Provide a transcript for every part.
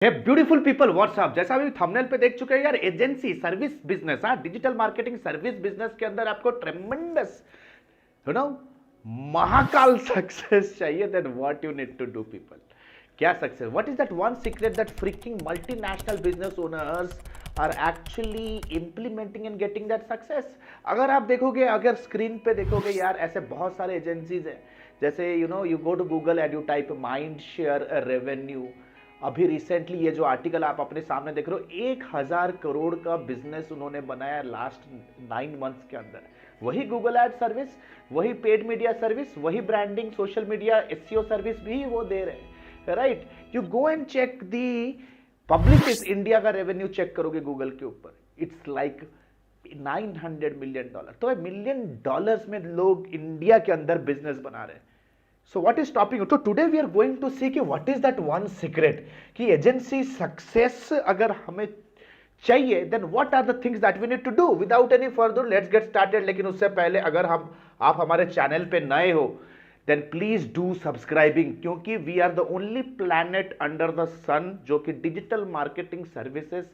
हे beautiful people WhatsApp, जैसा अभी thumbnail पे देख चुके हैं यार, एजेंसी सर्विस बिजनेस, हाँ डिजिटल मार्केटिंग सर्विस बिजनेस के अंदर आपको tremendous you know Mahakal success चाहिए, then what you need to do people. क्या success? What is that one secret that freaking multinational business owners are actually implementing and getting that success? अगर आप देखोगे, अगर screen पे देखोगे यार, ऐसे बहुत सारे एजेंसीज हैं। जैसे you go to Google and you type mind share revenue. अभी रिसेंटली ये जो आर्टिकल आप अपने सामने देख रहे हो, 1,000 करोड़ का बिजनेस उन्होंने बनाया लास्ट 9 मंथ्स के अंदर। वही गूगल एड सर्विस, वही पेड मीडिया सर्विस, वही branding social media SEO service भी वो दे रहे हैं, right? You go and check the Publicis India का रेवेन्यू चेक करोगे गूगल के ऊपर, इट्स लाइक $900 मिलियन। तो $1 मिलियन में लोग इंडिया के अंदर बिजनेस बना रहे हैं। So what is stopping you? So today we are going to see कि what is that one secret कि एजेंसी सक्सेस अगर हमें चाहिए, then what are the things that we need to do? Without any further, let's get started। लेकिन उससे पहले अगर आप हमारे चैनल पे नए हो, then please do subscribing, क्योंकि we are the only planet under the sun जो कि डिजिटल मार्केटिंग सर्विसेज,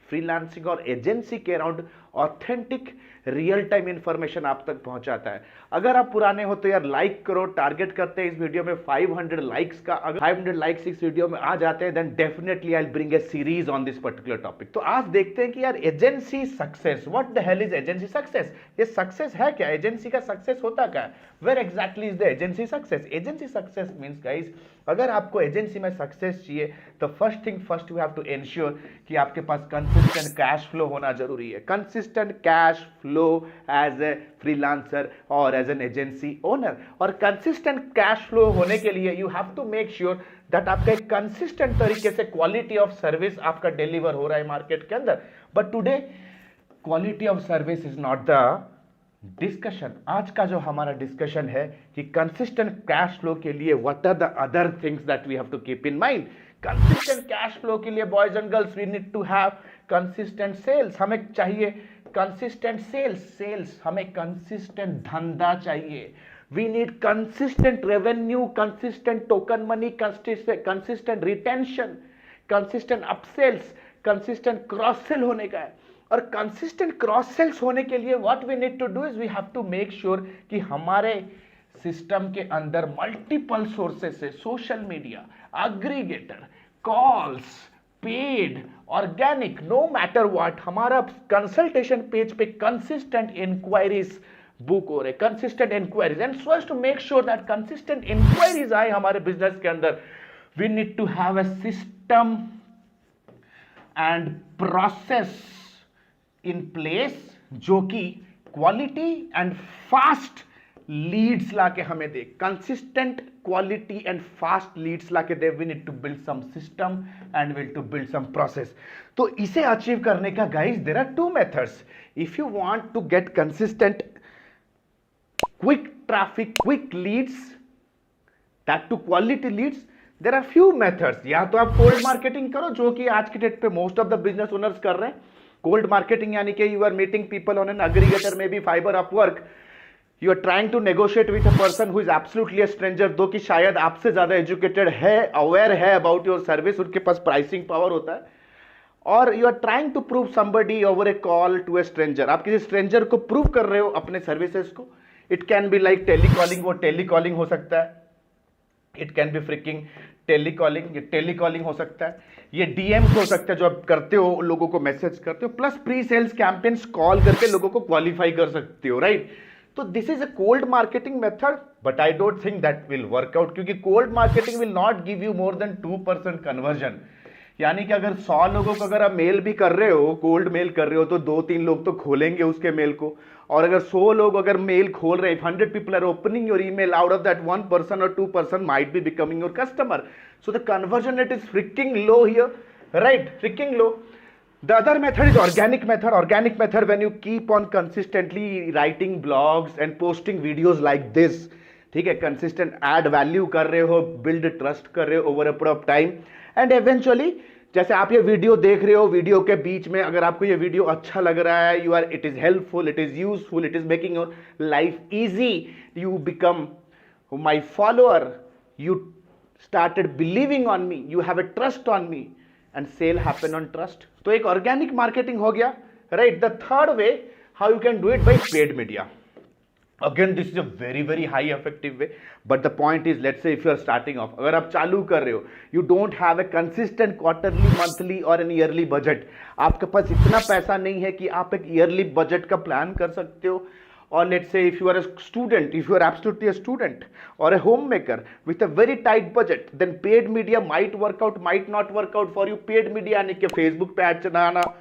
फ्रीलांसिंग और एजेंसी के around authentic real time information आप तक पहुंचाता है। अगर आप पुराने हो तो यार लाइक करो, टारगेट करते हैं इस वीडियो में 500 लाइक्स का। अगर 500 लाइक्स इस वीडियो में आ जाते हैं, then definitely I will bring a series on this particular topic. तो आज देखते हैं कि यार agency success, what the hell is agency success? ये सक्सेस है क्या? एजेंसी का सक्सेस होता क्या है? Where exactly is the agency success? Agency success means guys, अगर आपको एजेंसी में सक्सेस चाहिए तो first thing first you have to ensure कि आपके पास कंसिस्टेंट कैश फ्लो होना जरूरी है। Consistent cash flow as a freelancer और एज एन एजेंसी ओनर। और कंसिस्टेंट कैश फ्लो होने के लिए you have to make sure that आपका एक कंसिस्टेंट तरीके से क्वालिटी ऑफ सर्विस आपका डिलीवर हो रहा है मार्केट के अंदर। But today quality of service is not the discussion. आज का जो हमारा डिस्कशन है कि कंसिस्टेंट कैश फ्लो के लिए what are the other things that we have to keep in mind. Consistent cash flow के लिए boys and girls we need to have consistent sales. हमें चाहिए कंसिस्टेंट सेल्स, हमें कंसिस्टेंट धंधा चाहिए। We need consistent revenue, consistent token money, consistent retention, consistent upsells, consistent cross sell होने का है। और कंसिस्टेंट क्रॉस सेल्स होने के लिए what we need to do is we have to make sure कि हमारे सिस्टम के अंदर मल्टीपल सोर्सेस से social media, aggregator, calls, paid, organic, no matter what, हमारा कंसल्टेशन पेज पे कंसिस्टेंट इंक्वायरीज बुक हो रहे, consistent inquiries. And so as to make sure that consistent inquiries आए हमारे बिजनेस के अंदर, we need to have a system and process in place जो कि क्वालिटी एंड फास्ट लीड्स लाके हमें दे। Consistent quality and fast leads लाके दे। We need to build some system and will to build some process. तो इसे achieve करने का guys there are two methods. If you want to get consistent quick traffic, quick leads, that too quality leads, there are few methods. या तो आप cold marketing करो, जो कि आज के डेट पे most of the business owners कर रहे हैं। कोल्ड मार्केटिंग यानी कि you are meeting people on an aggregator, maybe Fiverr, Upwork. You are trying to negotiate with a person who is absolutely a stranger, though कि शायद आपसे ज्यादा educated है, अवेयर है अबाउट योर सर्विस, उनके पास pricing power होता है। और you are trying to prove somebody over a call to a stranger. आप किसी स्ट्रेंजर को प्रूव कर रहे हो अपने सर्विसेज को। It can be like telecalling, वो टेलीकॉलिंग हो सकता है। It can be fricking telecalling, ये टेलीकॉलिंग हो सकता है। ये डीएम्स हो सकता है जो आप करते हो, लोगों को मैसेज करते हो, plus pre sales campaigns call करके लोगों को क्वालिफाई कर सकते हो, राइट? तो this is a cold marketing method, but I don't think that will work out, क्योंकि cold marketing will not give you more than 2% conversion. यानी कि अगर 100 लोगों को अगर आप मेल भी कर रहे हो, कोल्ड मेल कर रहे हो, तो 2-3 लोग तो खोलेंगे उसके मेल को। और अगर 100 लोग अगर मेल खोल रहे, 100 people are opening your email, out of that 1% or 2% might be becoming your customer. So the conversion rate is freaking low here, right? Freaking low. The other method is organic method. Organic method, when you keep on consistently writing blogs and posting videos like this, ठीक है, consistent add value कर रहे हो, build trust कर रहे हो over a period of time, and eventually जैसे आप ये वीडियो देख रहे हो, वीडियो के बीच में अगर आपको ये वीडियो अच्छा लग रहा है, you are, it is helpful, it is useful, it is making your life easy, you become my follower, you started believing on me, you have a trust on me, and sale happen on trust. तो एक organic marketing हो गया, right? The third way how you can do it by paid media. Again, this is a very high effective way, but the point is, let's say if you are starting off, अगर आप चालू कर रहे हो, you don't have a consistent quarterly, monthly or an yearly budget, आपके पास इतना पैसा नहीं है कि आप एक yearly budget का plan कर सकते हो. Or let's say if you are a student, if you are absolutely a student or a homemaker with a very tight budget, then paid media might work out, might not work out for you. Paid media यानी कि Facebook पे ad चलाना,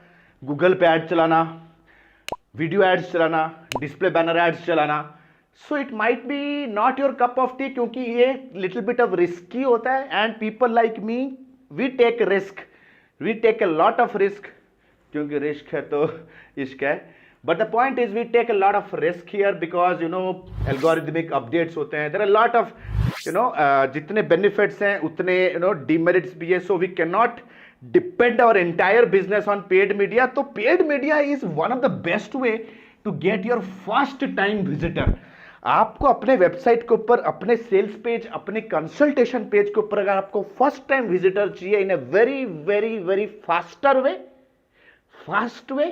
Google पे ad चलाना, video ads चलाना, display banner ads चलाना. So it might be not your cup of tea, क्योंकि ये लिटिल बिट ऑफ रिस्की होता है. And people like me, we take risk, we take a lot of risk, क्योंकि risk है तो इश्क है. But the point is we take a lot of risk here because algorithmic updates होते हैं. There are lot of जितने benefits हैं उतने डिमेरिट्स भी है. So we can not depend our entire business on paid media. तो paid media is one of the best way to get your first time visitor. आपको अपने website के ऊपर, अपने सेल्स पेज, अपने कंसल्टेशन पेज के ऊपर अगर आपको फर्स्ट टाइम विजिटर चाहिए in a very fast way,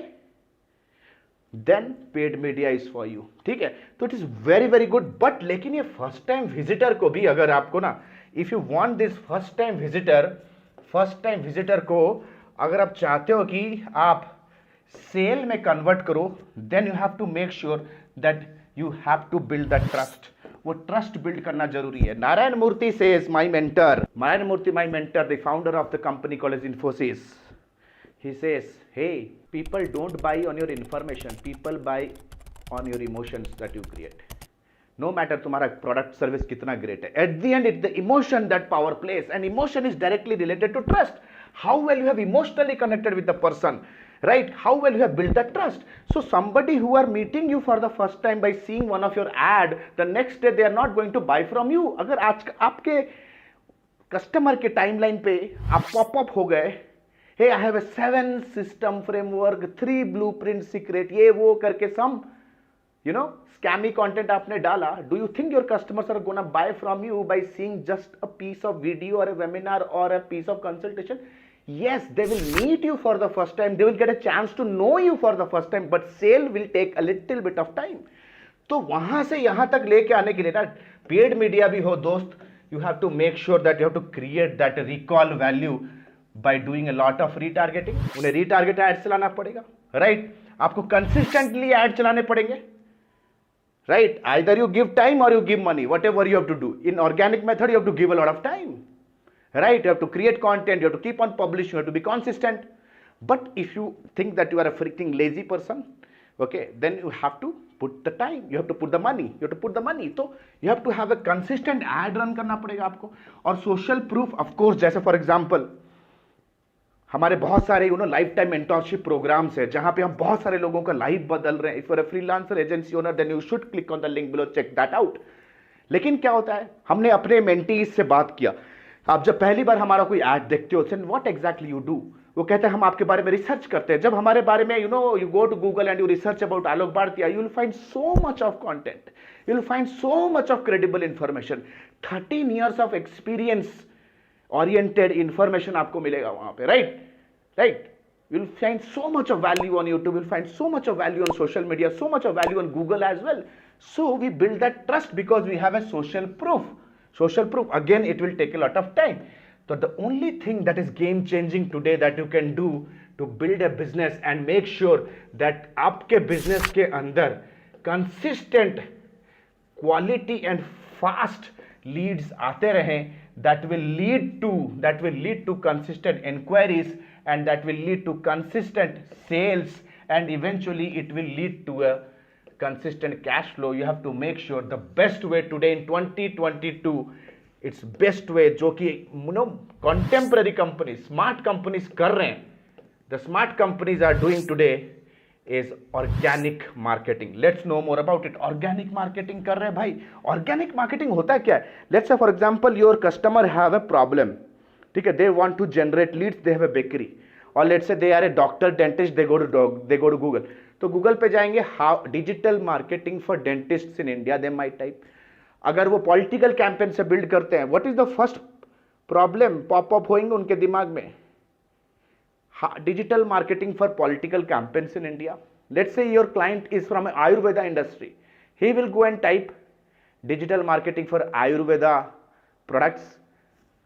then paid media is for you. ठीक है, तो it is very good. But लेकिन ये फर्स्ट टाइम विजिटर को भी अगर आपको ना, if you want this first time visitor को अगर आप चाहते हो कि आप सेल में कन्वर्ट करो, then you have to make sure that you have to build that trust. वो ट्रस्ट बिल्ड करना जरूरी है. Narayan Murthy says, my mentor, the founder of the company called as Infosys, he says, hey, people don't buy on your information, people buy on your emotions that you create. No matter तुम्हारा product service कितना great है, at the end it's the emotion that power plays, and emotion is directly related to trust. How well you have emotionally connected with the person, right? How well you have built that trust. So somebody who are meeting you for the first time by seeing one of your ad, the next day they are not going to buy from you. अगर आज आपके customer के timeline पे आप popup हो गए, hey, I have a 7 system framework, 3 blueprint secret, ये वो करके some scammy content आपने डाला, do you think your customers are gonna buy from you by seeing just a piece of video or a webinar or a piece of consultation? Yes, they will meet you for the first time, they will get a chance to know you for the first time, but sale will take a little bit of time. तो वहां से यहां तक लेके आने के लिए ना, पेड मीडिया भी हो दोस्त, you have to make sure that you have to create that recall value by doing a lot of retargeting. उन्हें retarget ads चलाना पड़ेगा, right? आपको consistently ad चलाने पड़ेंगे, right? Either you give time or you give money, whatever you have to do. In organic method, you have to give a lot of time, right? You have to create content, you have to keep on publishing, you have to be consistent. But if you think that you are a freaking lazy person, okay, then you have to put the time, you have to put the money, So you have to have a consistent ad run करना पड़ेगा आपको. और social proof, of course, जैसे for example, हमारे बहुत सारे life time mentorship programmes है जहां पे हम बहुत सारे लोगों का लाइफ बदल रहे हैं. If you are a freelancer agency owner, then you should click on the link below, check that out. लेकिन क्या होता है, हमने अपने मेंटीज से बात किया, आप जब पहली बार हमारा कोई ऐड देखते हो, then what exactly you do, वो कहते हैं हम आपके बारे में रिसर्च करते हैं. जब हमारे बारे में you go to Google and you research about Alok Bharatiya, you will find so much of content, you will find so much of credible information. 13 years of experience oriented information आपको मिलेगा वहां पे, right? You'll find so much of value on YouTube, you'll find so much of value on social media, so much of value on Google as well. So we build that trust because we have a social proof. Again, it will take a lot of time. So the only thing that is game changing today that you can do to build a business and make sure that आपके business के अंदर consistent quality and fast leads आते रहें, that will lead to consistent inquiries, and that will lead to consistent sales, and eventually it will lead to a consistent cash flow. You have to make sure the best way today in 2022, it's best way जो कि contemporary companies, smart companies कर रहे हैं, the smart companies are doing today is organic marketing. Let's know more about it. Organic marketing कर रहे हैं भाई. Organic marketing होता है क्या है? Let's say for example your customer have a problem, ठीक है, they want to generate leads, they have a bakery, or let's say they are a doctor, dentist, they go to Google. तो Google पे जाएंगे, how digital marketing for dentists in India, they might type. अगर वो political campaign से build करते हैं, what is the first problem pop up होंगे उनके दिमाग में? digital marketing for political campaigns in India. Let's say your client is from Ayurveda industry. He will go and type digital marketing for Ayurveda products.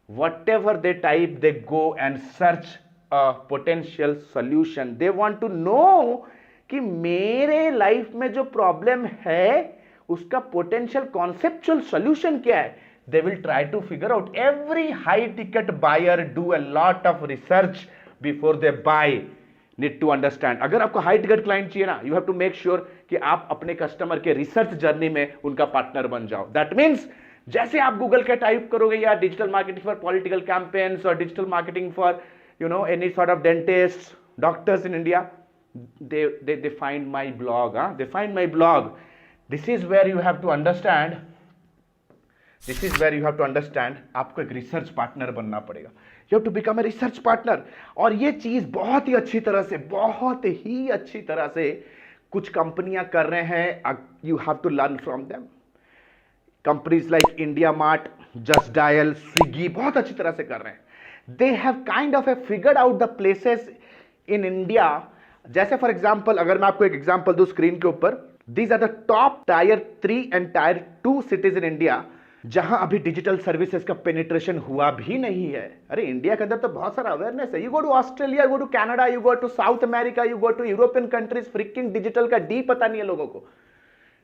Whatever they type, they go and search a potential solution. They want to know कि मेरे life में जो problem है उसका potential conceptual solution क्या है. They will try to figure out. Every high ticket buyer do a lot of research before they buy. Need to understand. अगर आपको हाई टिकट क्लाइंट चाहिए ना, you have to make sure कि आप अपने customer के रिसर्च जर्नी में उनका पार्टनर बन जाओ. That means जैसे आप गूगल के टाइप करोगे या digital marketing for political campaigns और digital marketing for any sort of dentist, doctors in India, they find my blog. They find my blog. This is where you have to understand. आपको एक research partner बनना पड़ेगा. You have to become a research partner. और ये चीज बहुत ही अच्छी तरह से कुछ कंपनियां कर रहे हैं. You have to learn from them. Companies like IndiaMart, Just Dial, Swiggy बहुत अच्छी तरह से कर रहे हैं. They have kind of figured out the places in India. जैसे फॉर एग्जाम्पल अगर मैं आपको एक एग्जाम्पल दूं स्क्रीन के ऊपर, these are the top tier 3 and tier 2 cities in India जहां अभी डिजिटल सर्विसेज का पेनिट्रेशन हुआ भी नहीं है. अरे इंडिया के अंदर तो बहुत सारा अवेयरनेस है. You go to Australia, you go to Canada, you go to South America, you go to European countries, freaking digital का डी पता नहीं है लोगों को.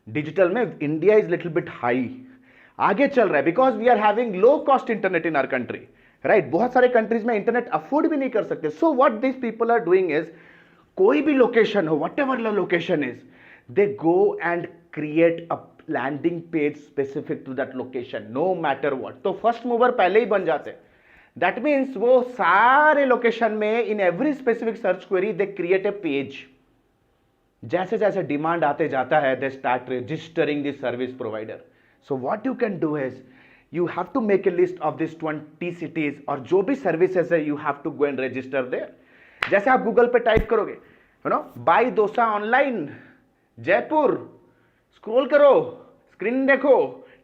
डिजिटल में India is little bit high, आगे चल रहा है because we are having low cost internet in our country, right. बहुत सारे कंट्रीज में इंटरनेट अफोर्ड भी नहीं कर सकते. So what this people are doing is, कोई भी लोकेशन हो, whatever the location is, they go and create a landing page specific to that location, no matter what. तो फर्स्ट मूवर पहले ही बन जाते. दैट मीन्स वो सारे लोकेशन में in every specific search query they create a page. जैसे जैसे डिमांड आते जाता है, they start registering the service provider. So what you can do is, you have to make a list of these 20 cities और जो भी services है you have to go and register there. जैसे आप गूगल पे टाइप करोगे, buy dosa online Jaipur, scroll करो, screen देखो,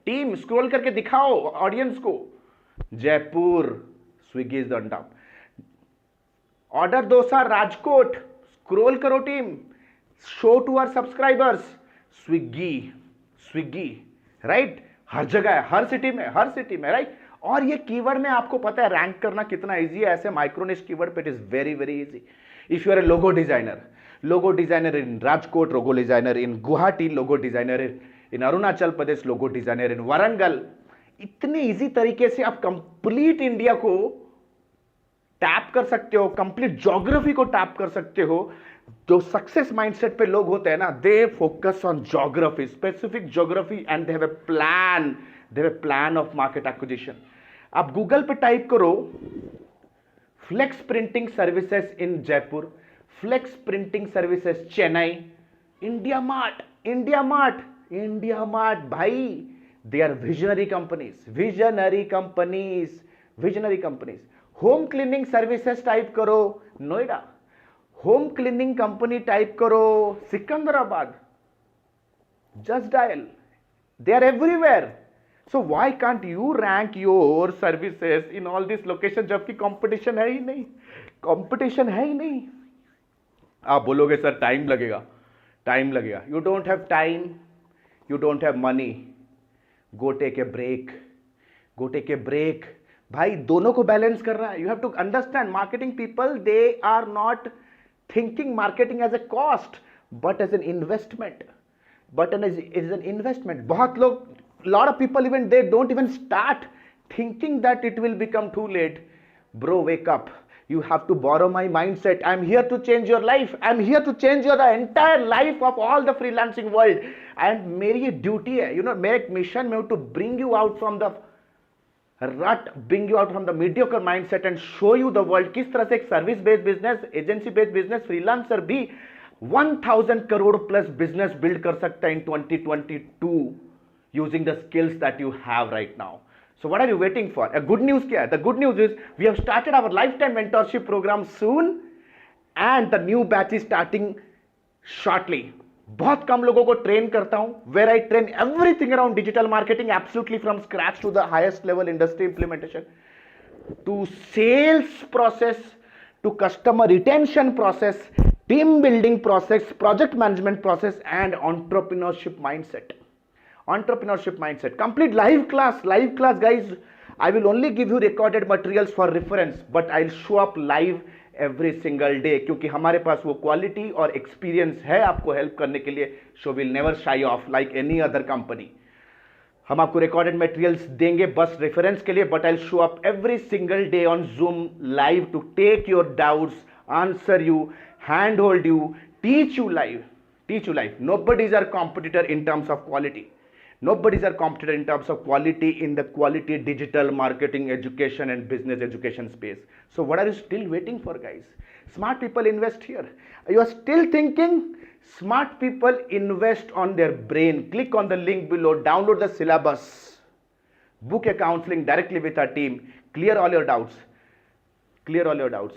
टीम स्क्रॉल करके दिखाओ ऑडियंस को, Jaipur, Swiggy is on top. Order dosa Rajkot, scroll करो team, show to our subscribers, Swiggy, right. हर जगह है, हर सिटी में, राइट. और ये कीवर्ड में आपको पता है रैंक करना कितना इजी है. ऐसे माइक्रोनिश कीवर्ड पे it is very very easy. If you are a logo designer in Rajkot, logo designer in Guwahati, logo designer in Arunachal Pradesh, logo designer in Warangal, इतने इजी तरीके से आप कंप्लीट इंडिया को टैप कर सकते हो, कंप्लीट ज्योग्राफी को टैप कर सकते हो. जो सक्सेस माइंडसेट पे लोग होते हैं ना, they focus on geography, specific geography, and they have a plan of market acquisition. आप गूगल पे टाइप करो flex printing services in Jaipur, flex printing services Chennai, India Mart भाई, they are visionary companies. Home cleaning services type करो Noida, home cleaning company type करो Secunderabad, just dial, they are everywhere. So why can't you rank your services in all this location, जबकि competition है ही नहीं. आप बोलोगे sir time लगेगा. You don't have time, you don't have money, go take a break. भाई दोनों को balance करना है. You have to understand marketing people, they are not thinking marketing as a cost but as an investment. बहुत लोग, lot of people, even they don't even start thinking that it will become too late. Bro, wake up. You have to borrow my mindset. I'm here to change your life. I'm here to change the entire life of all the freelancing world. And मेरी ये duty है, मेरा एक mission में to bring you out from the rut, bring you out from the mediocre mindset and show you the world किस तरह से एक service based business, agency based business, freelancer भी 1000 करोड़ प्लस बिजनेस बिल्ड कर सकता है in 2022 using the skills that you have right now. So what are you waiting for? A good news क्या है? The good news is we have started our lifetime mentorship program soon and the new batch is starting shortly. बहुत कम लोगों को train करता हूं, where I train everything around digital marketing absolutely from scratch to the highest level industry implementation, to sales process, to customer retention process, team building process, project management process, and entrepreneurship mindset. Entrepreneurship mindset. Complete live class, guys. I will only give you recorded materials for reference, but I'll show up live every single day क्योंकि हमारे पास वो quality और experience है आपको help करने के लिए. So will never shy off like any other company. हम आपको रिकॉर्डेड मटेरियल्स देंगे बस रेफरेंस के लिए, but I show up every single day on Zoom live to take your doubts, answer you, hand hold you, teach you live. Nobody's our competitor in terms of quality. Nobody's our competitor in terms of quality in the quality digital marketing education and business education space. So what are you still waiting for, guys? Smart people invest here. You are still thinking? Smart people invest on their brain. Click on the link below, download the syllabus, book a counseling directly with our team, clear all your doubts.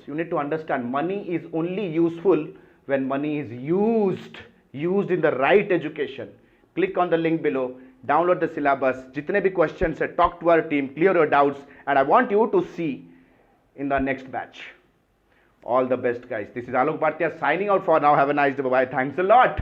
You need to understand money is only useful when money is used in the right education. Click on the link below, download the syllabus. Jitne bhi questions hai, talk to our team, clear your doubts, and I want you to see in the next batch. All the best, guys. This is Alok Bhartia signing out for now. Have a nice day. Bye-bye. Thanks a lot.